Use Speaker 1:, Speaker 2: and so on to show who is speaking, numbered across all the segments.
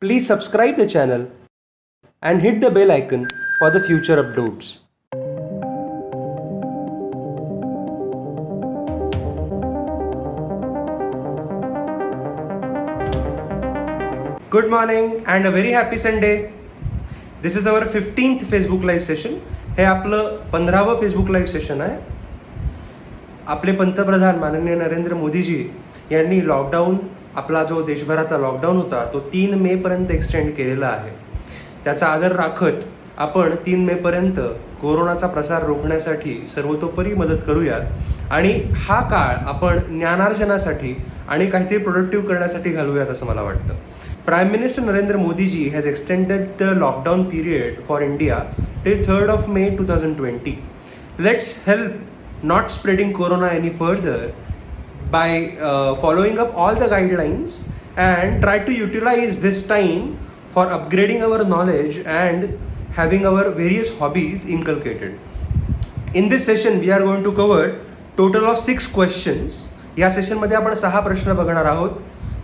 Speaker 1: Please subscribe the channel and hit the bell icon for the future uploads. Good morning and a very happy Sunday. This is our 15th Facebook Live session. हे आपलं 15वं Facebook live session आहे. आपले पंतप्रधान माननीय नरेंद्र मोदीजी यांनी lockdown, आपला जो देशभराचा lockdown होता तो 3 मेपर्यंत एक्सटेंड केलेला आहे. त्याचा आदर राखत आपण 3 मेपर्यंत कोरोनाचा प्रसार रोखण्यासाठी सर्वतोपरी मदत करूयात आणि हा काळ आपण ज्ञानार्जनासाठी आणि काहीतरी प्रोडक्टिव्ह करण्यासाठी घालूयात असं मला वाटतं. Prime Minister Narendra Modi ji has extended the lockdown period for India till 3rd of May 2020. Let's help not spreading corona any further by following up all the guidelines and try to utilize this time for upgrading our knowledge and having our various hobbies inculcated. In this session we are going to cover total of 6 questions. या सेशनमध्ये आपण 6 प्रश्न बघणार आहोत.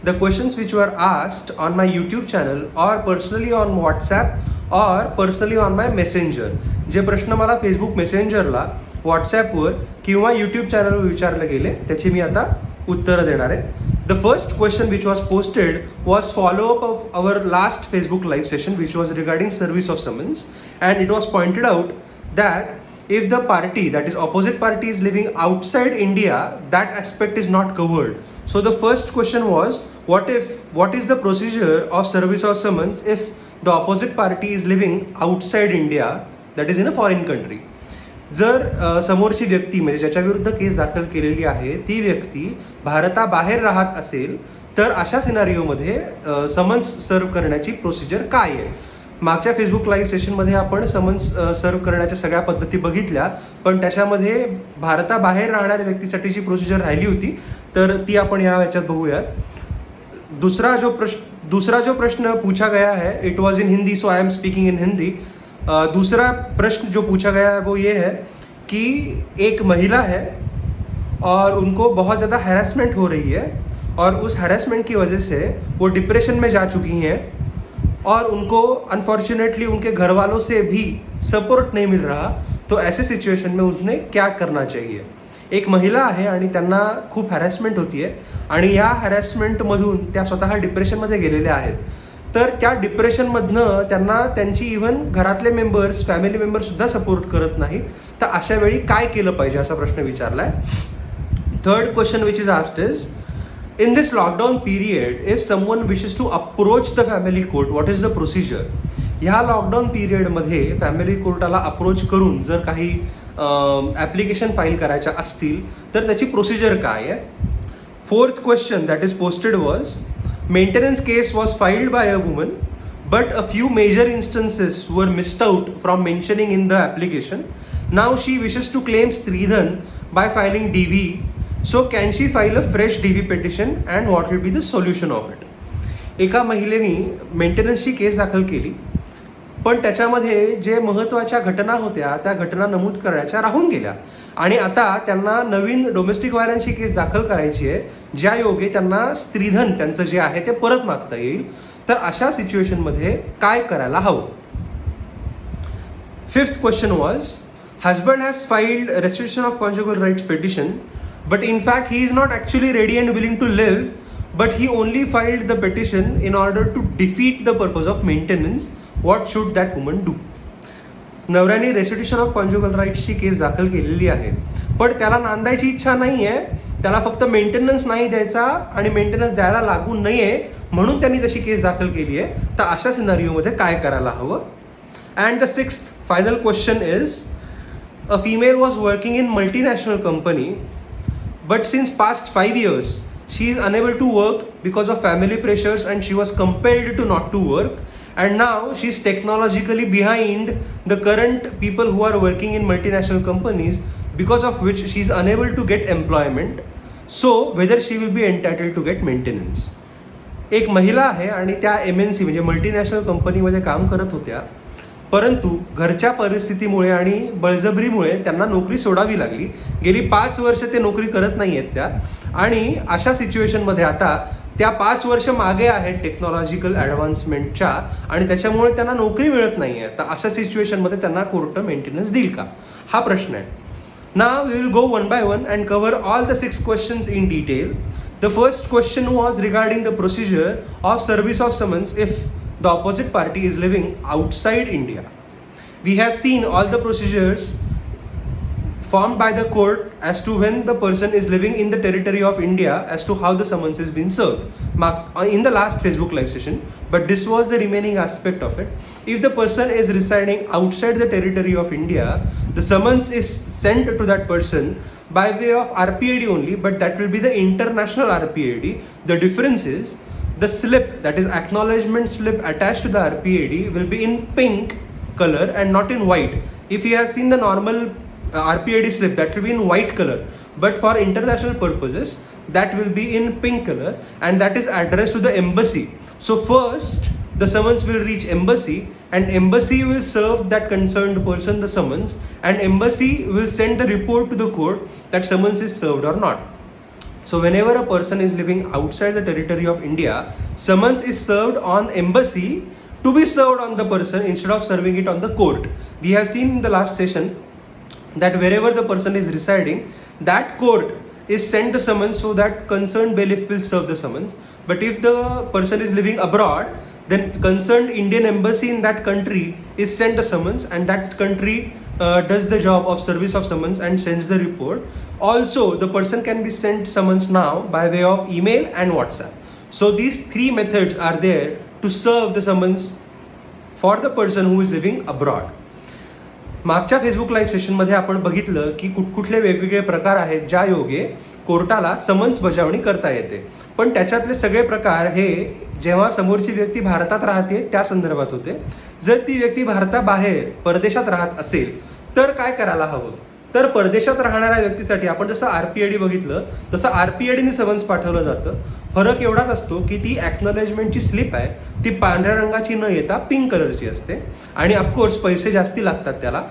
Speaker 1: The questions which were asked on my YouTube channel or personally on WhatsApp or personally on my Messenger. जे प्रश्न मला Facebook Messengerला, WhatsAppवर किंवा YouTube चॅनलवर विचारले गेले त्याची मी आता उत्तरं देणार आहे. The first question which was posted was follow-up of our last Facebook live session which was regarding service of summons, and it was pointed out that if the party, that is opposite party, is living outside India, that aspect is not covered. So the first question was, what is the procedure of service of summons if the opposite party is living outside India, that is in a foreign country. जर समोरची व्यक्ती म्हणजे ज्याच्या विरुद्ध केस दाखल केलेली आहे ती व्यक्ती भारताबाहेर राहत असेल तर अशा सिनारिओमध्ये समन्स सर्व करण्याची प्रोसिजर काय आहे. मागच्या फेसबुक लाईव्ह सेशनमध्ये आपण समन्स सर्व करण्याच्या सगळ्या पद्धती बघितल्या, पण त्याच्यामध्ये भारताबाहेर राहणाऱ्या व्यक्तीसाठीची प्रोसिजर राहिली होती, तर ती आपण या ह्याच्यात बघूयात. दूसरा जो प्रश्न पूछा गया है, it was in Hindi, so I am speaking in Hindi. दूसरा प्रश्न जो पूछा गया है वो ये है कि एक महिला है और उनको बहुत ज़्यादा हैरेसमेंट हो रही है और उस हैरेसमेंट की वजह से वो डिप्रेशन में जा चुकी हैं और उनको अनफॉर्चुनेटली उनके घर वालों से भी सपोर्ट नहीं मिल रहा. तो ऐसे सिच्युएशन में उसने क्या करना चाहिए. एक महिला आहे आणि त्यांना खूप हॅरॅसमेंट होती आहे आणि या हॅरॅसमेंटमधून त्या स्वतः डिप्रेशनमध्ये गेलेल्या आहेत. तर त्या डिप्रेशनमधनं त्यांना त्यांची इव्हन घरातले मेंबर्स, फॅमिली मेंबर्ससुद्धा सपोर्ट करत नाहीत. तर अशा वेळी काय केलं पाहिजे असा प्रश्न विचारला आहे. Third question which is asked is, in this lockdown period, if someone wishes to approach the family court, what is the procedure? ह्या लॉकडाऊन पिरियडमध्ये फॅमिली कोर्टाला अप्रोच करून जर काही ॲप्लिकेशन फाईल करायच्या असतील तर त्याची प्रोसिजर काय आहे. Fourth question that is posted was, maintenance case was filed by a woman but a few major instances were missed out from mentioning in the application. Now she wishes to claim stridhan by filing DV. So can she file a fresh DV petition and what will be the solution of it. एका महिलेनी मेंटेनन्सची केस दाखल केली, पण त्याच्यामध्ये जे महत्त्वाच्या घटना होत्या त्या घटना नमूद करायच्या राहून गेल्या आणि आता त्यांना नवीन डोमेस्टिक व्हायलन्सची केस दाखल करायची आहे, ज्या योगे त्यांना स्त्रीधन त्यांचं जे आहे ते परत मागता येईल. तर अशा सिच्युएशनमध्ये काय करायला हवं. Fifth question was, husband has filed restriction of conjugal rights petition but in fact he is not actually ready and willing to live, but he only filed the petition in order to defeat the purpose of maintenance. What should that woman do? नवऱ्याने restriction of conjugal राईट्सची केस दाखल केलेली आहे, पण त्याला नांदायची इच्छा नाही आहे, त्याला फक्त मेंटेनन्स नाही द्यायचा आणि मेंटेनन्स द्यायला लागू नये म्हणून त्यांनी तशी केस दाखल केली आहे. तर अशा सिनारिओमध्ये काय करायला हवं. And the sixth final question is, a female was working in multinational company but since past 5 years she is unable to work because of family pressures and she was compelled to not to work, and now she is technologically behind the current people who are working in multinational companies, because of which she is unable to get employment. So whether she will be entitled to get maintenance. एक महिला आहे आणि त्या MNC म्हणजे multinational कंपनीमध्ये काम करत होत्या, परंतु घरच्या परिस्थितीमुळे आणि बळजबरीमुळे त्यांना नोकरी सोडावी लागली. गेली 5 वर्ष ते नोकरी करत नाही आहेत त्या, आणि अशा सिच्युएशनमध्ये आता त्या 5 वर्ष मागे आहेत टेक्नॉलॉजिकल ॲडव्हान्समेंटच्या आणि त्याच्यामुळे त्यांना नोकरी मिळत नाही आहे. तर अशा सिच्युएशनमध्ये त्यांना कोर्ट मेंटेनन्स देईल का, हा प्रश्न आहे. Now we will go one by one and cover all the 6 questions in detail. The first question was regarding the procedure of service of summons if the opposite party is living outside India. We have seen all the procedures formed by the court as to when the person is living in the territory of India as to how the summons is being served in the last Facebook live session, but this was the remaining aspect of it. If the person is residing outside the territory of India, the summons is sent to that person by way of RPID only, but that will be the international RPID. The difference is the slip, that is acknowledgement slip attached to the RPID, will be in pink color and not in white. If you have seen the normal RPID slip, that will be in white color, but for international purposes that will be in pink color, and that is addressed to the embassy. So first the summons will reach embassy, and embassy will serve that concerned person the summons, and embassy will send the report to the court that summons is served or not. So whenever a person is living outside the territory of India, summons is served on embassy to be served on the person instead of serving it on the court. We have seen in the last session that wherever the person is residing, that court is sent the summons so that concerned bailiff will serve the summons. But if the person is living abroad, then concerned Indian embassy in that country is sent the summons, and that country does the job of service of summons and sends the report. Also, the person can be sent summons now by way of email and WhatsApp. So these 3 methods are there to serve the summons for the person who is living abroad. मागच्या Facebook live सेशनमध्ये आपण बघितलं की कुठकुठले वेगवेगळे प्रकार आहेत ज्या योगे कोर्टाला समन्स बजावणी करता येते. पण त्याच्यातले सगळे प्रकार हे जेव्हा समोरची व्यक्ती भारतात राहते त्या संदर्भात होते. जर ती व्यक्ती भारताबाहेर परदेशात राहत असेल तर काय करायला हवं, तर परदेशात राहणाऱ्या व्यक्तीसाठी आपण जसं RPID बघितलं तसं RPIDने समन्स पाठवलं जातं. फरक एवढाच असतो की ती ॲक्नॉलेजमेंटची स्लिप आहे ती पांढऱ्या रंगाची न येता पिंक कलरची असते, आणि ऑफकोर्स पैसे जास्ती लागतात त्याला.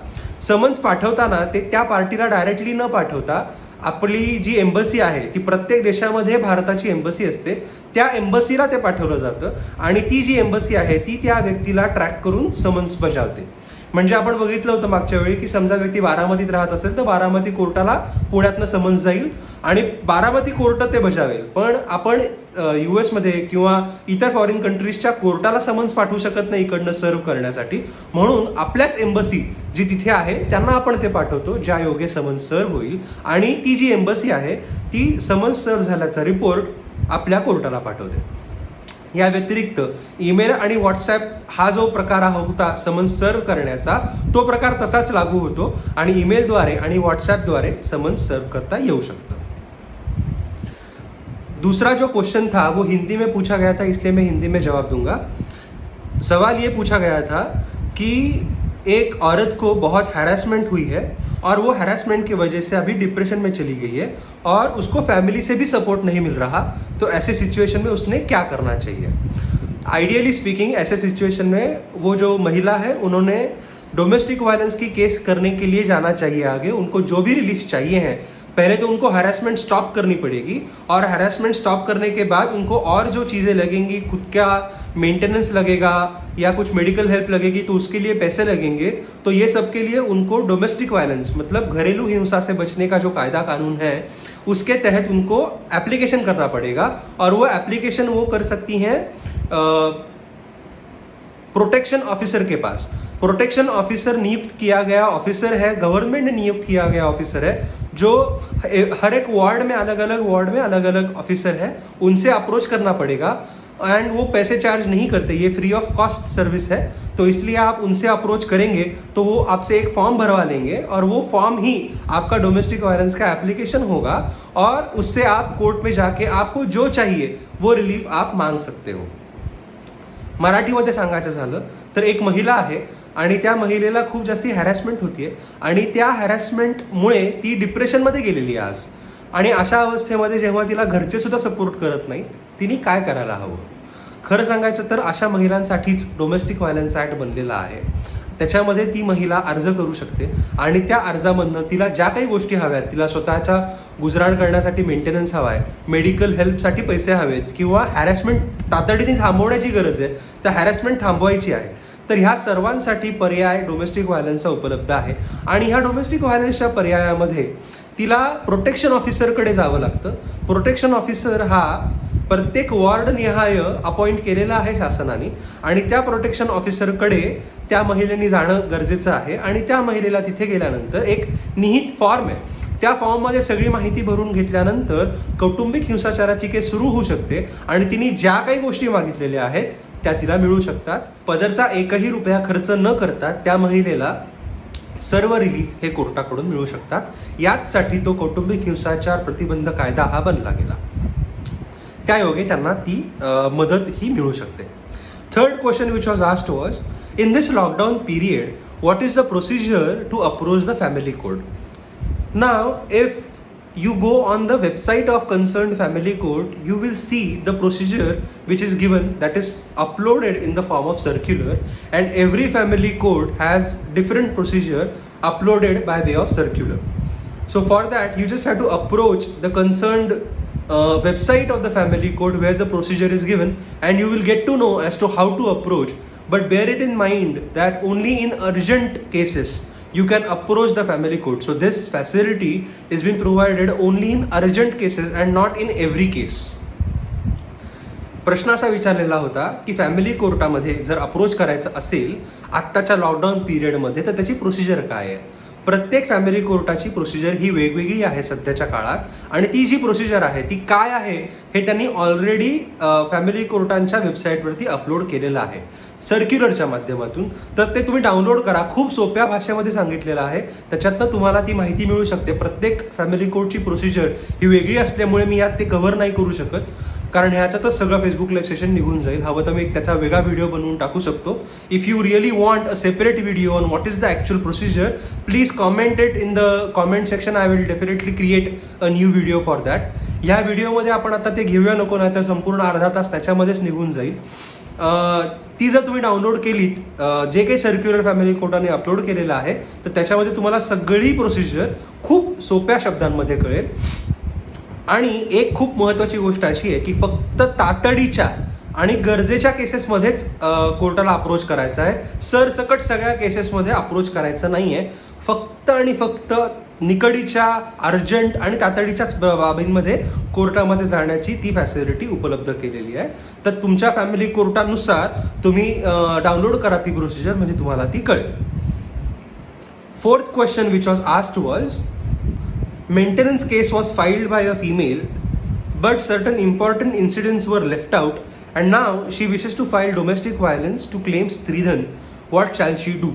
Speaker 1: समन्स पाठवताना ते त्या पार्टीला डायरेक्टली न पाठवता आपली जी एम्बसी आहे ती प्रत्येक देशामध्ये भारताची एम्बसी असते, त्या एम्बसीला ते पाठवलं जातं, आणि ती जी एम्बसी आहे ती त्या व्यक्तीला ट्रॅक करून समन्स बजावते. म्हणजे आपण बघितलं होतं मागच्या वेळी की समजा व्यक्ती बारामतीत राहत असेल तर बारामती कोर्टाला पुण्यातनं समन्स जाईल आणि बारामती कोर्ट ते बजावेल. पण आपण US मध्ये किंवा इतर फॉरेन कंट्रीजच्या कोर्टाला समन्स पाठवू शकत नाही इकडनं सर्व्ह करण्यासाठी, म्हणून आपल्याच एम्बसी जी तिथे आहे त्यांना आपण ते पाठवतो ज्या योगे समन्स सर्व्ह होईल, आणि ती जी एम्बसी आहे ती समन्स सर्व्ह झाल्याचा रिपोर्ट आपल्या कोर्टाला पाठवते. या व्यतिरिक्त ईमेल आणि व्हॉट्सॲप हा जो प्रकार होता समन्स सर्व्ह करण्याचा तो प्रकार तसाच लागू होतो, आणि ईमेलद्वारे आणि व्हॉट्सॲपद्वारे समन्स सर्व्ह करता येऊ शकतं. दूसरा जो क्वेश्चन था वो हिंदी में पूछा गया था, इसलिए मैं हिंदी में जवाब दूंगा. सवाल ये पूछा गया था कि एक औरत को बहुत हैरेसमेंट हुई है और वो हैरेसमेंट की वजह से अभी डिप्रेशन में चली गई है और उसको फैमिली से भी सपोर्ट नहीं मिल रहा, तो ऐसे सिचुएशन में उसने क्या करना चाहिए. आइडियली स्पीकिंग ऐसे सिचुएशन में वो जो महिला है उन्होंने डोमेस्टिक वायलेंस की केस करने के लिए जाना चाहिए आगे. उनको जो भी रिलीफ चाहिए हैं पहले तो उनको हैरेसमेंट स्टॉप करनी पड़ेगी, और हैरेसमेंट स्टॉप करने के बाद उनको और जो चीज़ें लगेंगी, खुद का मेंटेनेंस लगेगा या कुछ मेडिकल हेल्प लगेगी तो उसके लिए पैसे लगेंगे. तो ये सब के लिए उनको डोमेस्टिक वायलेंस मतलब घरेलू हिंसा से बचने का जो कायदा कानून है उसके तहत उनको एप्लीकेशन करना पड़ेगा, और वो एप्लीकेशन वो कर सकती हैं प्रोटेक्शन ऑफिसर के पास. प्रोटेक्शन ऑफिसर नियुक्त किया गया ऑफिसर है, गवर्नमेंट ने नियुक्त किया गया ऑफिसर है, जो हर एक वार्ड में अलग अलग ऑफिसर है, उनसे अप्रोच करना पड़ेगा. एंड वो पैसे चार्ज नहीं करते, ये फ्री ऑफ कॉस्ट सर्विस है, तो इसलिए आप उनसे अप्रोच करेंगे तो वो आपसे एक फॉर्म भरवा लेंगे, और वो फॉर्म ही आपका डोमेस्टिक वायलेंस का एप्लीकेशन होगा, और उससे आप कोर्ट में जाके आपको जो चाहिए वो रिलीफ आप मांग सकते हो. मराठीमध्ये सांगायचं झालं तर एक महिला आहे आणि त्या महिलेला खूप जास्ती हॅरॅसमेंट होतीये, आणि त्या हॅरॅसमेंटमुळे ती डिप्रेशनमध्ये गेलेली आहे आज. आणि अशा अवस्थेमध्ये जेव्हा तिला घरचे सुद्धा सपोर्ट करत नाहीत, तिने काय करायला हवं. खरं सांगायचं तर अशा महिलांसाठीच डोमेस्टिक व्हायलन्स ॲक्ट बनलेला आहे. त्याच्यामध्ये ती महिला अर्ज करू शकते आणि त्या अर्जामधनं तिला ज्या काही गोष्टी हव्यात, तिला स्वतःच्या गुजराण करण्यासाठी मेंटेनन्स हवा आहे, मेडिकल हेल्पसाठी पैसे हवेत किंवा हॅरॅसमेंट तातडीने थांबवण्याची गरज आहे, तर हॅरॅसमेंट थांबवायची आहे, तर ह्या सर्वांसाठी पर्याय डोमेस्टिक व्हायलन्सचा उपलब्ध आहे. आणि ह्या डोमेस्टिक व्हायलन्सच्या पर्यायामध्ये तिला प्रोटेक्शन ऑफिसरकडे जावं लागतं. प्रोटेक्शन ऑफिसर हा प्रत्येक वॉर्ड निहाय अपॉइंट केलेला आहे शासनाने आणि त्या प्रोटेक्शन ऑफिसरकडे त्या महिलेने जाणं गरजेचं आहे. आणि त्या महिलेला तिथे गेल्यानंतर एक निहित फॉर्म आहे, त्या फॉर्ममध्ये सगळी माहिती भरून घेतल्यानंतर कौटुंबिक हिंसाचाराची केस सुरू होऊ शकते आणि तिने ज्या काही गोष्टी मागितलेल्या आहेत त्या तिला मिळू शकतात. पदरचा एकही रुपया खर्च न करता त्या महिलेला सर्व रिलीफ हे कोर्टाकडून मिळू शकतात. याचसाठी तो कौटुंबिक हिंसाचार प्रतिबंध कायदा हा बनला गेला. त्या योगे त्यांना ती मदत ही मिळू शकते. Third question which was asked was, in this lockdown period what is the procedure to approach the family court? Now if you go on the website of concerned family court, you will see the procedure which is given, that is uploaded in the form of circular, and every family court has different procedure uploaded by way of circular. So for that you just have to approach the concerned website of the family court where the procedure is given, and you will get to know as to how to approach. But bear it in mind that only in urgent cases you can approach the family court. So this facility is being provided only in urgent cases and not in every case. प्रश्न असा विचारलेला होता की family कोर्टामध्ये जर approach करायचं असेल आत्ताच्या लॉकडाऊन पिरियडमध्ये तर त्याची प्रोसिजर काय आहे? प्रत्येक फॅमिली कोर्टाची प्रोसिजर ही वेगवेगळी आहे सध्याच्या काळात, आणि ती जी प्रोसिजर आहे ती काय आहे हे त्यांनी ऑलरेडी फॅमिली कोर्टांच्या वेबसाईटवरती अपलोड केलेलं आहे सर्क्युलरच्या माध्यमातून. तर ते तुम्ही डाउनलोड करा, खूप सोप्या भाषेमध्ये सांगितलेलं आहे, त्याच्यातनं तुम्हाला ती माहिती मिळू शकते. प्रत्येक फॅमिली कोर्टची प्रोसिजर ही वेगळी असल्यामुळे मी यात ते कव्हर नाही करू शकत, कारण ह्याच्यातच सगळं फेसबुक लाईव्ह सेशन निघून जाईल. हवं तर मी त्याचा वेगळा व्हिडिओ बनवून टाकू शकतो. If you really want a separate video on what is the actual procedure, please comment it in the comment section. I will definitely create a new video for that. ह्या व्हिडिओमध्ये आपण आता ते घेऊया नको, नाही तर संपूर्ण अर्धा तास त्याच्यामध्येच निघून जाईल. ती जर तुम्ही डाउनलोड केलीत, जे काही सर्क्युलर फॅमिली कोर्टाने अपलोड केलेलं आहे, तर त्याच्यामध्ये तुम्हाला सगळी प्रोसिजर खूप सोप्या शब्दांमध्ये कळेल. आणि एक खूप महत्त्वाची गोष्ट अशी आहे की फक्त तातडीच्या आणि गरजेच्या केसेसमध्येच कोर्टाला अप्रोच करायचा आहे. सरसकट सगळ्या केसेसमध्ये अप्रोच करायचं नाही आहे. फक्त आणि फक्त निकडीच्या, अर्जंट आणि तातडीच्याच बाबींमध्ये कोर्टामध्ये जाण्याची ती फॅसिलिटी उपलब्ध केलेली आहे. तर तुमच्या फॅमिली कोर्टानुसार तुम्ही डाउनलोड करा ती प्रोसिजर, म्हणजे तुम्हाला ती कळेल. Fourth question which was asked was, maintenance case was filed by a female but certain important incidents were left out and now she wishes to file domestic violence to claim Stridhan. What shall she do?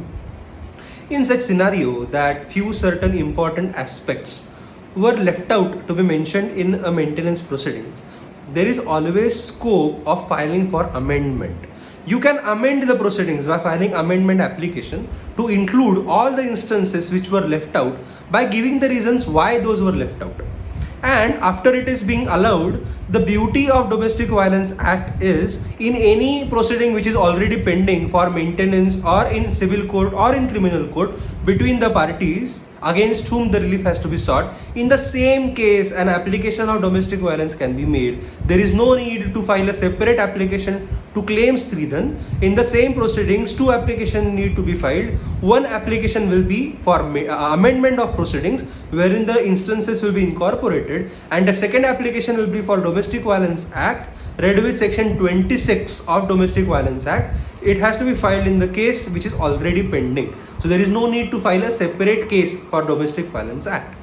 Speaker 1: In such scenario that few certain important aspects were left out to be mentioned in a maintenance proceedings, there is always scope of filing for amendment. You can amend the proceedings by filing amendment application to include all the instances which were left out by giving the reasons why those were left out. And after it is being allowed, the beauty of Domestic Violence Act is in any proceeding which is already pending for maintenance or in civil court or in criminal court between the parties against whom the relief has to be sought, in the same case an application of domestic violence can be made. There is no need to file a separate application to claim Stridhan. In the same proceedings, two applications need to be filed. One application will be for amendment of proceedings wherein the instances will be incorporated, and the second application will be for Domestic Violence Act read with section 26 of Domestic Violence Act. It has to be filed in the case which is already pending. So there is no need to file a separate case for Domestic Violence Act.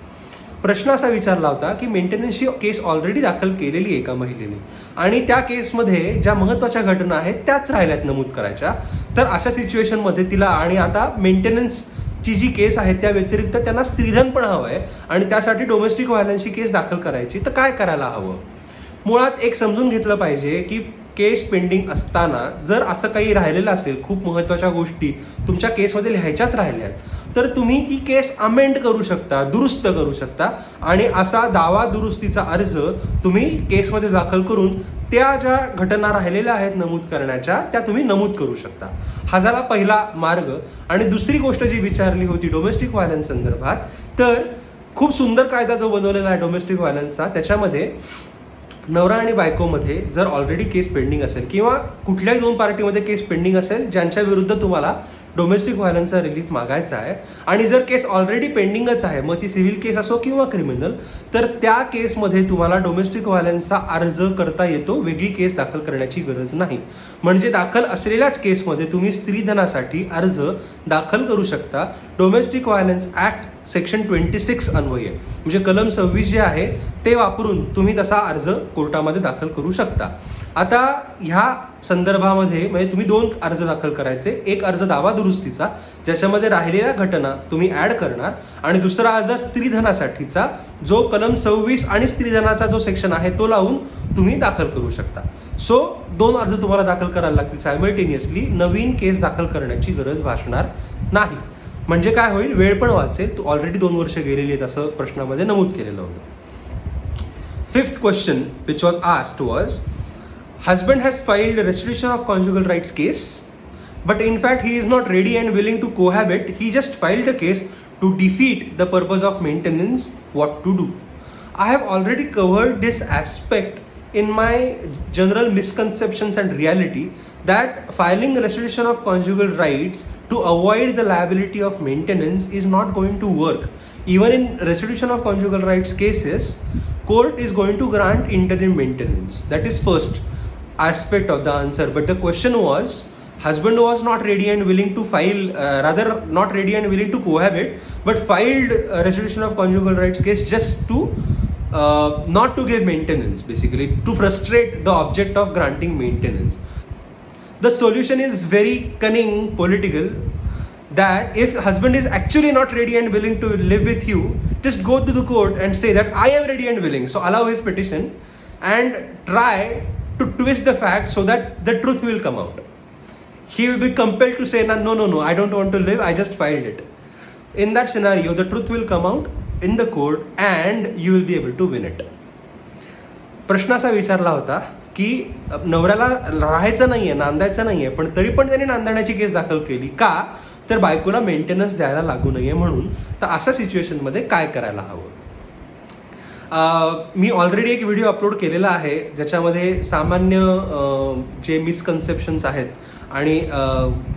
Speaker 1: प्रश्न असा विचारला होता की मेंटेनन्सची केस already दाखल केलेली आहे एका महिलेने आणि त्या केसमध्ये ज्या महत्त्वाच्या घटना आहेत त्याच राहिल्यात नमूद करायच्या, तर अशा सिच्युएशनमध्ये तिला आणि आता मेंटेनन्सची जी केस आहे त्या व्यतिरिक्त त्यांना स्त्रीधन पण हवं आहे आणि त्यासाठी डोमेस्टिक व्हायलन्सची केस दाखल करायची, तर काय करायला हवं? मुळात एक समजून घेतलं पाहिजे की केस पेंडिंग असताना जर असं काही राहिलेलं असेल, खूप महत्त्वाच्या गोष्टी तुमच्या केसमध्ये लिहायच्याच राहिल्यात, तर तुम्ही ती केस अमेंड करू शकता, दुरुस्त करू शकता आणि असा दावा दुरुस्तीचा अर्ज तुम्ही केसमध्ये दाखल करून त्या ज्या घटना राहिलेल्या आहेत नमूद करण्याच्या त्या तुम्ही नमूद करू शकता. हा झाला पहिला मार्ग. आणि दुसरी गोष्ट जी विचारली होती डोमेस्टिक व्हायलन्स संदर्भात, तर खूप सुंदर कायदा जो बनवलेला आहे डोमेस्टिक व्हायलन्सचा, त्याच्यामध्ये नवरा आणि बायकोमध्ये जर ऑलरेडी केस पेंडिंग असेल किंवा कुठल्याही दोन पार्टीमध्ये केस पेंडिंग असेल ज्यांच्या विरुद्ध तुम्हाला डोमेस्टिक व्हायलन्सचा रिलीफ मागायचा आहे, आणि जर केस ऑलरेडी पेंडिंगच आहे, मग ती सिव्हिल केस असो किंवा क्रिमिनल, तर त्या केसमध्ये तुम्हाला डोमेस्टिक व्हायलन्सचा अर्ज करता येतो, वेगळी केस दाखल करण्याची गरज नाही. म्हणजे दाखल असलेल्याच केसमध्ये तुम्ही स्त्रीधनासाठी अर्ज दाखल करू शकता डोमेस्टिक व्हायलन्स ॲक्ट सेक्शन 26 अन्वये. म्हणजे कलम 26 जे आहे ते वापरून तुम्ही तसा अर्ज कोर्टामध्ये दाखल करू शकता. आता ह्या संदर्भामध्ये म्हणजे तुम्ही 2 अर्ज दाखल करायचे. एक अर्ज दावा दुरुस्तीचा, ज्याच्यामध्ये राहिलेल्या घटना तुम्ही ॲड करणार, आणि दुसरा अर्ज स्त्रीधनासाठीचा, जो कलम 26 आणि स्त्रीधनाचा जो सेक्शन आहे तो लावून तुम्ही दाखल करू शकता. सो 2 अर्ज तुम्हाला दाखल करायला लागतील सायमल्टेनियसली. नवीन केस दाखल करण्याची गरज भासणार नाही. म्हणजे काय होईल, वेळ पण वाचेल. ऑलरेडी 2 वर्ष गेलेली आहेत असं प्रश्नामध्ये नमूद केलेलं होतं. 5th question which was asked was, husband has filed a restitution of conjugal rights case, but in fact he is not ready and willing to cohabit. He just filed the case to defeat the purpose of maintenance. What to do? I have already covered this aspect in my general misconceptions and reality, that filing a restitution of conjugal rights to avoid the liability of maintenance is not going to work. Even in restitution of conjugal rights cases, court is going to grant interim maintenance. That is first aspect of the answer. But the question was, husband was not ready and willing to file, rather not ready and willing to cohabit, but filed a restitution of conjugal rights case just to not to give maintenance, basically to frustrate the object of granting maintenance. The solution is very cunning, political, that if husband is actually not ready and willing to live with you, just go to the court and say that I am ready and willing. So allow his petition and try to twist the fact so that the truth will come out. He will be compelled to say, no, I don't want to live, I just filed it. In that scenario, the truth will come out in the court and you will be able to win it. प्रश्न असा विचारला होता की नवऱ्याला राहायचं नाहीये, नांदायचं नाहीये, पण तरी पण त्यांनी नांदण्याची केस दाखल केली का, तर बायकोला मेंटेनन्स द्यायला लागू नये म्हणून. तर अशा सिच्युएशनमध्ये काय करायला हवं. मी ऑलरेडी एक व्हिडिओ अपलोड केलेला आहे ज्याच्यामध्ये सामान्य जे मिसकन्सेप्शन्स आहेत आणि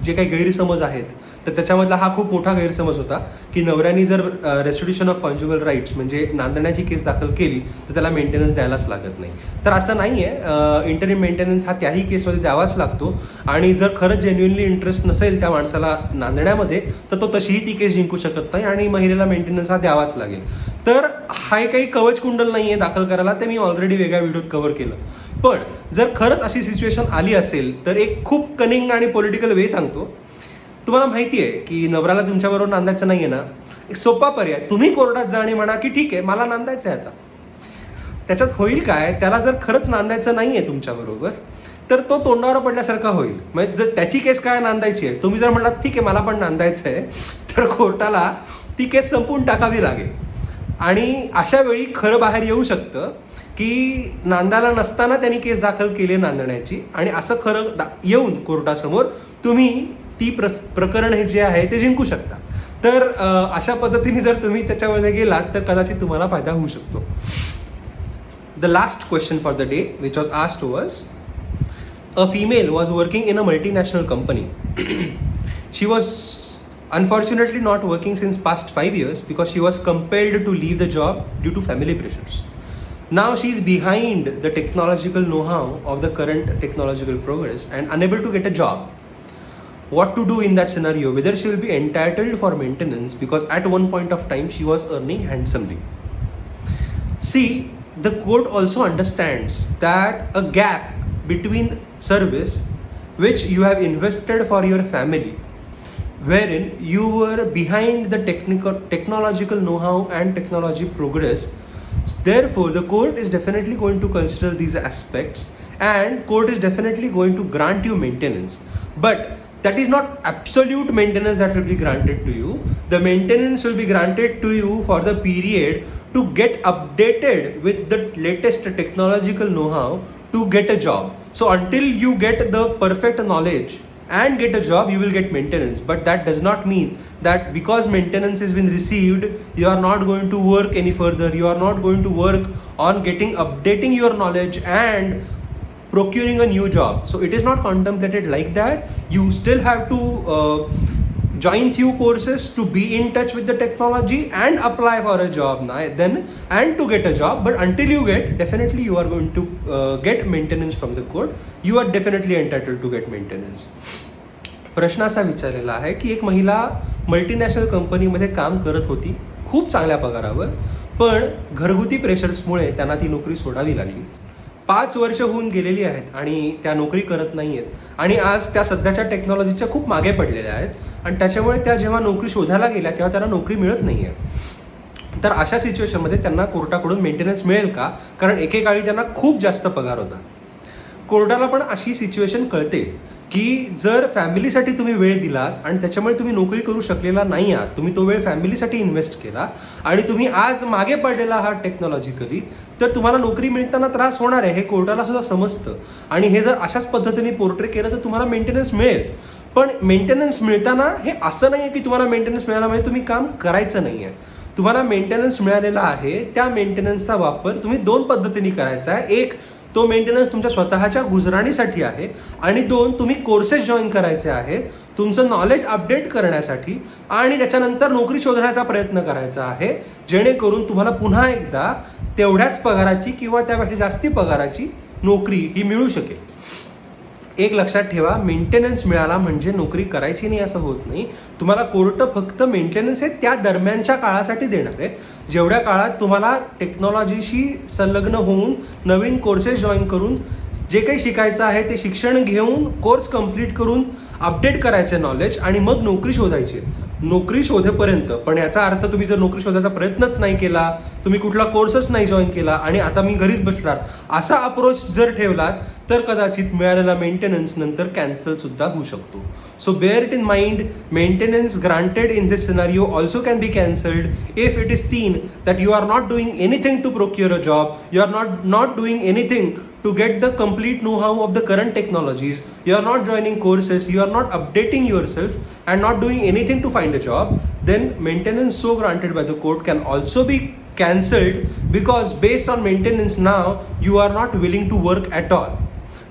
Speaker 1: जे काही गैरसमज आहेत, तर त्याच्यामधला हा खूप मोठा गैरसमज होता की नवऱ्यानी जर रेस्टिट्यूशन ऑफ कॉन्ज्युगल राईट्स म्हणजे नांदण्याची केस दाखल केली तर त्याला मेंटेनन्स द्यायलाच लागत नाही. तर असं नाही आहे. इंटरिम मेंटेनन्स हा त्याही केसमध्ये द्यावाच लागतो, आणि जर खरंच जेन्युइनली इंटरेस्ट नसेल त्या माणसाला नांदण्यामध्ये तर तो तशीही ती केस जिंकू शकत नाही आणि महिलेला मेंटेनन्स हा द्यावाच लागेल. तर हा काही कवच कुंडल नाही आहे दाखल करायला, ते मी ऑलरेडी वेगळ्या व्हिडिओत कव्हर केलं. पण जर खरंच अशी सिच्युएशन आली असेल तर एक खूप कनिंग आणि पॉलिटिकल वे सांगतो. तुम्हाला माहिती आहे की नवऱ्याला तुमच्याबरोबर नांदायचं नाही आहे ना, एक सोपा पर्याय, तुम्ही कोर्टात जा आणि म्हणा की ठीक आहे मला नांदायचं आहे. आता त्याच्यात होईल काय, त्याला जर खरंच नांदायचं नाही आहे तुमच्याबरोबर तर तो तोंडावर पडल्यासारखा होईल. म्हणजे जर त्याची केस काय नांदायची आहे, तुम्ही जर म्हणालात ठीक आहे मला पण नांदायचं आहे, तर कोर्टाला ती केस संपवून टाकावी लागेल. आणि अशा वेळी खरं बाहेर येऊ शकतं की नांदायला नसताना त्यांनी केस दाखल केली नांदण्याची, आणि असं खरं येऊन कोर्टासमोर तुम्ही ती प्रकरण हे जे आहे ते जिंकू शकता. तर अशा पद्धतीने जर तुम्ही त्याच्यामध्ये गेलात तर कदाचित तुम्हाला फायदा होऊ शकतो. The last question for the day which was asked was, a female was working in a multinational company. She was unfortunately not working since past 5 years because she was compelled to leave the job due to family pressures. Now she is behind the technological know-how of the current technological progress and unable to get a job. What to do in that scenario? Whether she will be entitled for maintenance because at one point of time she was earning handsomely. See, the court also understands that a gap between service which you have invested for your family, wherein you were behind the technological know-how and technology progress. Therefore, the court is definitely going to consider these aspects and court is definitely going to grant you maintenance. But that is not absolute maintenance that will be granted to you. The maintenance will be granted to you for the period to get updated with the latest technological know-how to get a job. So until you get the perfect knowledge and get a job, you will get maintenance. But that does not mean that because maintenance has been received, you are not going to work any further. You are not going to work on updating your knowledge and procuring a new job. So it is not contemplated like that. You still have to join few courses to be in touch with the technology and apply for a job then and to get a job. But until you get, definitely you are going to get maintenance from the code. You are definitely entitled to get maintenance. प्रश्न असा विचारलेला आहे की एक महिला multinational कंपनीमध्ये काम करत होती खूप चांगल्या पगारावर, पण घरगुती प्रेशर्समुळे त्यांना ती नोकरी सोडावी लागली. 5 वर्ष होऊन गेलेली आहेत आणि त्या नोकरी करत नाही आहेत आणि आज त्या सध्याच्या टेक्नॉलॉजीच्या खूप मागे पडलेल्या आहेत आणि त्याच्यामुळे त्या जेव्हा नोकरी शोधायला गेल्या तेव्हा त्यांना नोकरी मिळत नाही आहे. तर अशा सिच्युएशनमध्ये त्यांना कोर्टाकडून मेंटेनन्स मिळेल का? कारण एकेकाळी त्यांना खूप जास्त पगार होता. कोर्टाला पण अशी सिच्युएशन कळते की जर फॅमिलीसाठी तुम्ही वेळ दिलात आणि त्याच्यामुळे तुम्ही नोकरी करू शकलेला नाही आहात, तुम्ही तो वेळ फॅमिलीसाठी इन्व्हेस्ट केला आणि तुम्ही आज मागे पडलेला आहात टेक्नॉलॉजिकली, तर तुम्हाला नोकरी मिळताना त्रास होणार आहे हे कोर्टाला सुद्धा समजतं. आणि हे जर अशाच पद्धतीने पोर्ट्रे केलं तर तुम्हाला मेंटेनन्स मिळेल. पण मेंटेनन्स मिळताना हे असं नाही आहे की तुम्हाला मेंटेनन्स मिळाला म्हणजे तुम्ही काम करायचं नाही आहे. तुम्हाला मेंटेनन्स मिळालेला आहे, त्या मेंटेनन्सचा वापर तुम्ही 2 पद्धतीने करायचा आहे. एक, तो मेंटेनन्स तुमच्या स्वतःच्या गुजराणीसाठी आहे आणि 2, तुम्ही कोर्सेस जॉईन करायचे आहेत तुमचं नॉलेज अपडेट करण्यासाठी आणि त्याच्यानंतर नोकरी शोधण्याचा प्रयत्न करायचा आहे, जेणेकरून तुम्हाला पुन्हा एकदा तेवढ्याच पगाराची किंवा त्यापेक्षा जास्ती पगाराची नोकरी ही मिळू शकेल. एक लक्षात ठेवा, मेंटेनन्स मिळाला म्हणजे नोकरी करायची नाही असं होत नाही. तुम्हाला कोर्ट फक्त मेंटेनन्स हे त्या दरम्यानच्या काळासाठी देणार आहे, जेवढ्या काळात तुम्हाला टेक्नॉलॉजीशी संलग्न होऊन नवीन कोर्सेस जॉईन करून जे काही शिकायचं आहे ते शिक्षण घेऊन कोर्स कंप्लीट करून अपडेट करायचे नॉलेज आणि मग नोकरी शोधायची. नोकरी शोधेपर्यंत. पण याचा अर्थ तुम्ही जर नोकरी शोधायचा प्रयत्नच नाही केला, तुम्ही कुठला कोर्सच नाही जॉईन केला आणि आता मी घरीच बसणार असा अप्रोच जर ठेवलात तर कदाचित मिळालेला मेंटेनन्स नंतर कॅन्सल सुद्धा होऊ शकतो. So bear it in mind, maintenance granted in this scenario also can be cancelled if it is seen that you are not doing anything to procure a job, you are not doing anything to get the complete know-how of the current technologies, you are not joining courses, you are not updating yourself and not doing anything to find a job, then maintenance so granted by the court can also be cancelled because based on maintenance now you are not willing to work at all.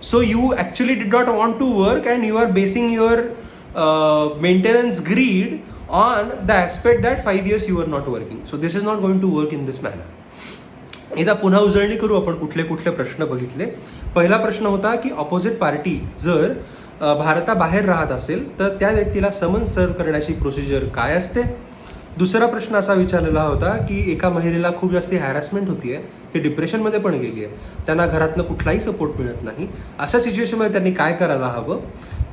Speaker 1: So you actually did not want to work and you are basing your maintenance greed on the aspect that 5 years you were not working. So this is not going to work in this manner. एकदा पुन्हा उजळणी करू आपण कुठले कुठले प्रश्न बघितले. पहिला प्रश्न होता की ऑपोजिट पार्टी जर भारताबाहेर राहत असेल तर त्या व्यक्तीला समन्स सर्व्ह करण्याची प्रोसिजर काय असते. दुसरा प्रश्न असा विचारलेला होता की एका महिलेला खूप जास्त हॅरॅसमेंट होती आहे, ती डिप्रेशनमध्ये पण गेली आहे, त्यांना घरातनं कुठलाही सपोर्ट मिळत नाही, अशा सिच्युएशनमध्ये त्यांनी काय करायला हवं.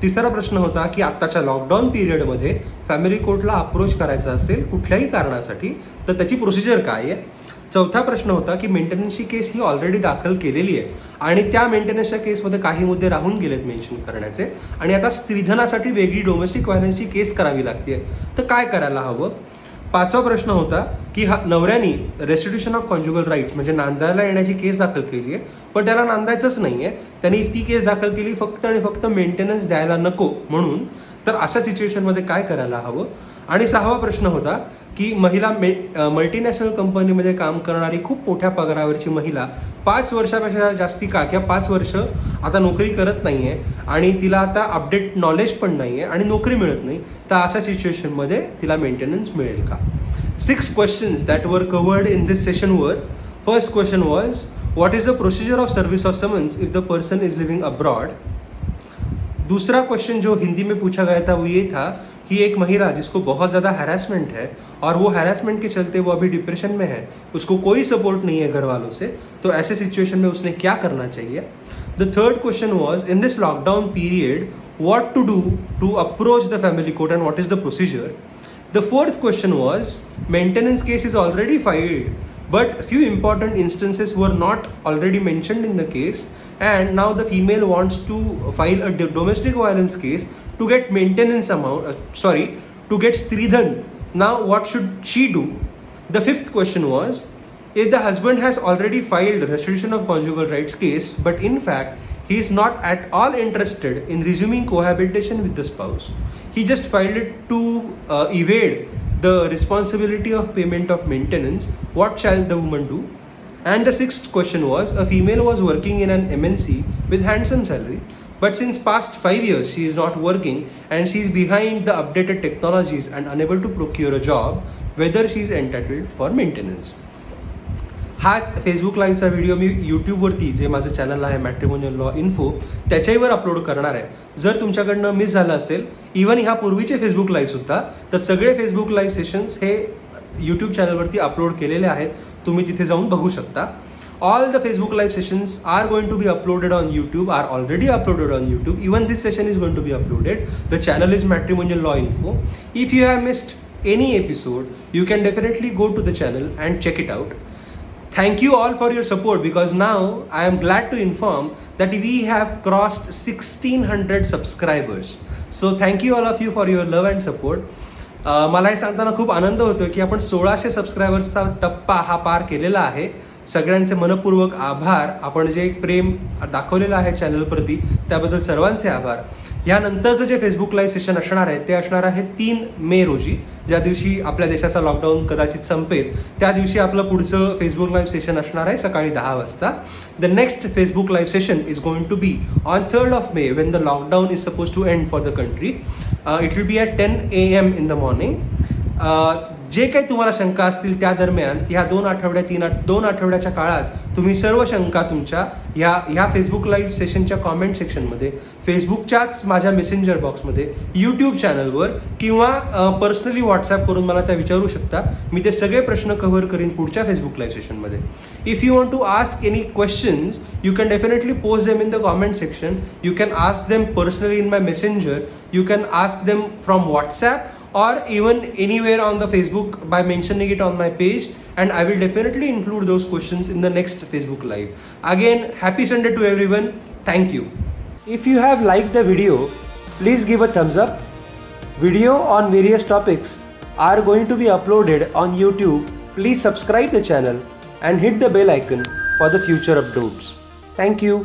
Speaker 1: तिसरा प्रश्न होता की आत्ताच्या लॉकडाऊन पिरियडमध्ये फॅमिली कोर्टला अप्रोच करायचा असेल कुठल्याही कारणासाठी तर त्याची प्रोसिजर काय आहे. चौथा प्रश्न होता की मेंटेनन्सची केस ही ऑलरेडी दाखल केलेली आहे आणि त्या मेंटेनन्सच्या केसमध्ये काही मुद्दे राहून गेलेत मेन्शन करण्याचे आणि आता स्त्रीधनासाठी वेगळी डोमेस्टिक व्हायलन्सची केस करावी लागते, तर काय करायला हवं. पाचवा प्रश्न होता की नवऱ्यानी रेस्टिट्यूशन ऑफ कॉन्ज्युगल राईट्स म्हणजे नांदायला येण्याची केस दाखल केली आहे, पण त्याला नांदायचंच नाही आहे, त्यांनी ती केस दाखल केली फक्त आणि फक्त मेंटेनन्स द्यायला नको म्हणून, तर अशा सिच्युएशनमध्ये काय करायला हवं. आणि सहावा प्रश्न होता की महिला मल्टीनॅशनल कंपनीमध्ये काम करणारी खूप मोठ्या पगारावरची महिला 5 वर्षापेक्षा जास्ती काळ किंवा 5 वर्ष आता नोकरी करत नाही आहे आणि तिला आता अपडेट नॉलेज पण नाही आहे आणि नोकरी मिळत नाही, तर अशा सिच्युएशनमध्ये तिला मेंटेनन्स मिळेल का. 6 questions that were covered in this session were. First question was what is the procedure of service of summons if the person is living abroad. दूसरा क्वेश्चन जो हिंदी में पूछा गया था वो ये था कि एक महिला जिसको बहुत ज़्यादा हैरेसमेंट है और वो हैरेसमेंट के चलते वो अभी डिप्रेशन में है, उसको कोई सपोर्ट नहीं है घर वालों से, तो ऐसे सिचुएशन में उसने क्या करना चाहिए. The third question was in this lockdown period what to do to approach the family court and what is the procedure. The fourth question was maintenance case is already filed but few important instances were not already mentioned in the case and now the female wants to file a domestic violence case to get maintenance amount to get stridhan. Now what should she do. The fifth question was if the husband has already filed restitution of conjugal rights case, but in fact he is not at all interested in resuming cohabitation with the spouse, he just filed it to evade the responsibility of payment of maintenance, what shall the woman do? And the sixth question was, a female was working in an MNC with handsome salary, but since past 5 years she is not working and she is behind the updated technologies and unable to procure a job, whether she is entitled for maintenance. हाच Facebook लाईव्हचा video मी यूट्यूबवरती जे माझं channel आहे matrimonial law info त्याच्यावर upload करणार आहे. जर तुमच्याकडनं मिस झालं असेल इवन ह्या पूर्वीचे फेसबुक लाईव्हसुद्धा, तर सगळे फेसबुक लाईव्ह सेशन्स हे यूट्यूब चॅनलवरती अपलोड केलेले आहेत, तुम्ही तिथे जाऊन बघू शकता. All the Facebook live sessions are going to be uploaded on YouTube, are already uploaded on YouTube. Even this session is going to be uploaded. The channel is Matrimonial Law Info. If you have missed any episode, you can definitely go to the channel and check it out. Thank you all for your support, because now I am glad to inform that we have crossed 1600 subscribers. So thank you all of you for your love and support. मला हे सांगताना खूप आनंद होतो की आपण 1600 सबस्क्रायबर्सचा टप्पा हा पार केलेला आहे. सगळ्यांचे मनपूर्वक आभार. आपण जे एक प्रेम दाखवलेलं आहे चॅनलप्रती त्याबद्दल सर्वांचे आभार. यानंतरचं जे फेसबुक लाईव्ह सेशन असणार आहे ते असणार आहे 3 मे रोजी, ज्या दिवशी आपल्या देशाचा लॉकडाऊन कदाचित संपेल. त्या दिवशी आपलं पुढचं फेसबुक लाईव्ह सेशन असणार आहे सकाळी 10 वाजता. The next Facebook live session is going to be on 3rd of May when the lockdown is supposed to end for the country. It will be at 10 AM in the morning. जे काही तुम्हाला शंका असतील त्या दरम्यान ह्या 2 आठवड्याच्या काळात तुम्ही सर्व शंका तुमच्या ह्या फेसबुक लाईव्ह सेशनच्या कॉमेंट सेक्शनमध्ये, फेसबुकच्याच माझ्या मेसेंजर बॉक्समध्ये, यूट्यूब चॅनलवर किंवा पर्सनली व्हॉट्सॲप करून मला त्या विचारू शकता. मी ते सगळे प्रश्न कव्हर करीन पुढच्या फेसबुक लाईव्ह सेशनमध्ये. If you want to ask any questions you can definitely post them in the comment section. You can ask them personally in my messenger. You can ask them from WhatsApp or even anywhere on the Facebook by mentioning it on my page, and I will definitely include those questions in the next Facebook live. Again, happy Sunday to everyone. Thank you. If you have liked the video, please give a thumbs up. Video on various topics are going to be uploaded on YouTube. Please subscribe the channel and hit the bell icon for the future uploads. Thank you.